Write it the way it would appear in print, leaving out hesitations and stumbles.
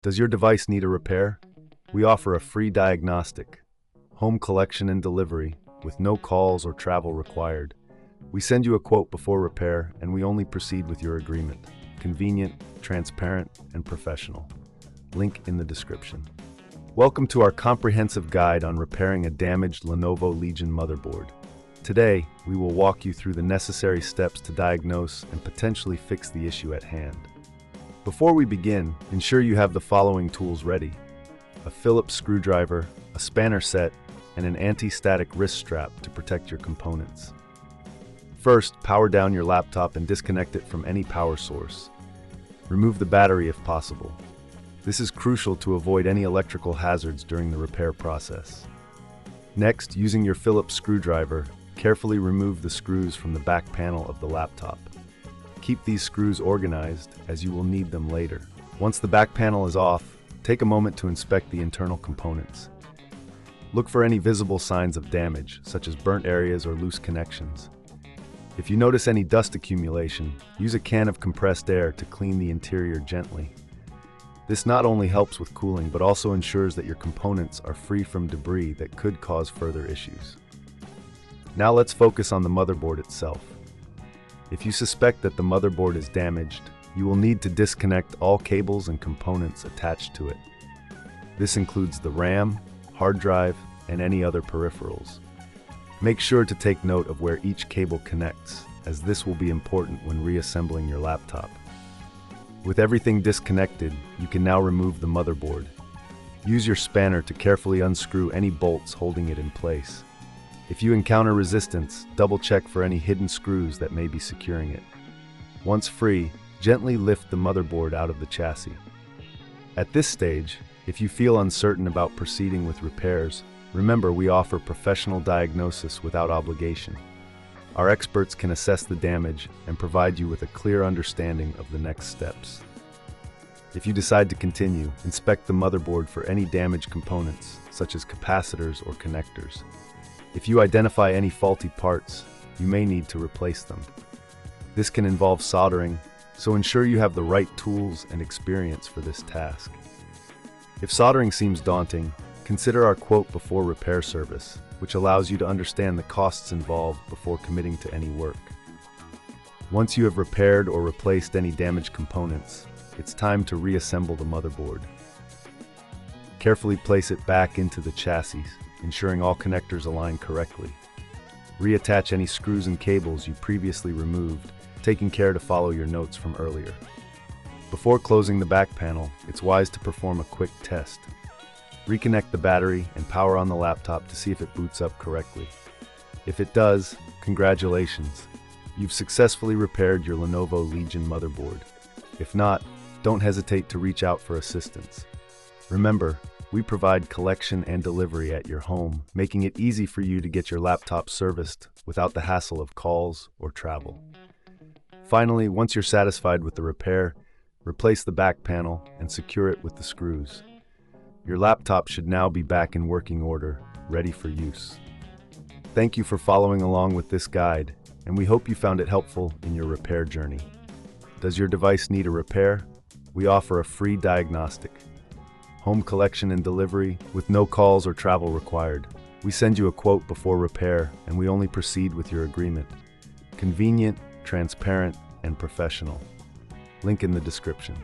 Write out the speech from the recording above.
Does your device need a repair? We offer a free diagnostic, home collection and delivery, with no calls or travel required. We send you a quote before repair, and we only proceed with your agreement. Convenient, transparent, and professional. Link in the description. Welcome to our comprehensive guide on repairing a damaged Lenovo Legion motherboard. Today, we will walk you through the necessary steps to diagnose and potentially fix the issue at hand. Before we begin, ensure you have the following tools ready: a Phillips screwdriver, a spanner set, and an anti-static wrist strap to protect your components. First, power down your laptop and disconnect it from any power source. Remove the battery if possible. This is crucial to avoid any electrical hazards during the repair process. Next, using your Phillips screwdriver, carefully remove the screws from the back panel of the laptop. Keep these screws organized, as you will need them later. Once the back panel is off, take a moment to inspect the internal components. Look for any visible signs of damage, such as burnt areas or loose connections. If you notice any dust accumulation, use a can of compressed air to clean the interior gently. This not only helps with cooling, but also ensures that your components are free from debris that could cause further issues. Now let's focus on the motherboard itself. If you suspect that the motherboard is damaged, you will need to disconnect all cables and components attached to it. This includes the RAM, hard drive, and any other peripherals. Make sure to take note of where each cable connects, as this will be important when reassembling your laptop. With everything disconnected, you can now remove the motherboard. Use your spanner to carefully unscrew any bolts holding it in place. If you encounter resistance, double-check for any hidden screws that may be securing it. Once free, gently lift the motherboard out of the chassis. At this stage, if you feel uncertain about proceeding with repairs, remember we offer professional diagnosis without obligation. Our experts can assess the damage and provide you with a clear understanding of the next steps. If you decide to continue, inspect the motherboard for any damaged components, such as capacitors or connectors. If you identify any faulty parts, you may need to replace them. This can involve soldering, so ensure you have the right tools and experience for this task. If soldering seems daunting, consider our quote before repair service, which allows you to understand the costs involved before committing to any work. Once you have repaired or replaced any damaged components, it's time to reassemble the motherboard. Carefully place it back into the chassis, ensuring all connectors align correctly. Reattach any screws and cables you previously removed, taking care to follow your notes from earlier. Before closing the back panel, it's wise to perform a quick test. Reconnect the battery and power on the laptop to see if it boots up correctly. If it does, congratulations! You've successfully repaired your Lenovo Legion motherboard. If not, don't hesitate to reach out for assistance. Remember, we provide collection and delivery at your home, making it easy for you to get your laptop serviced without the hassle of calls or travel. Finally, once you're satisfied with the repair, replace the back panel and secure it with the screws. Your laptop should now be back in working order, ready for use. Thank you for following along with this guide, and we hope you found it helpful in your repair journey. Does your device need a repair? We offer a free diagnostic, home collection and delivery with no calls or travel required. We send you a quote before repair, and we only proceed with your agreement. Convenient, transparent, and professional. Link in the description.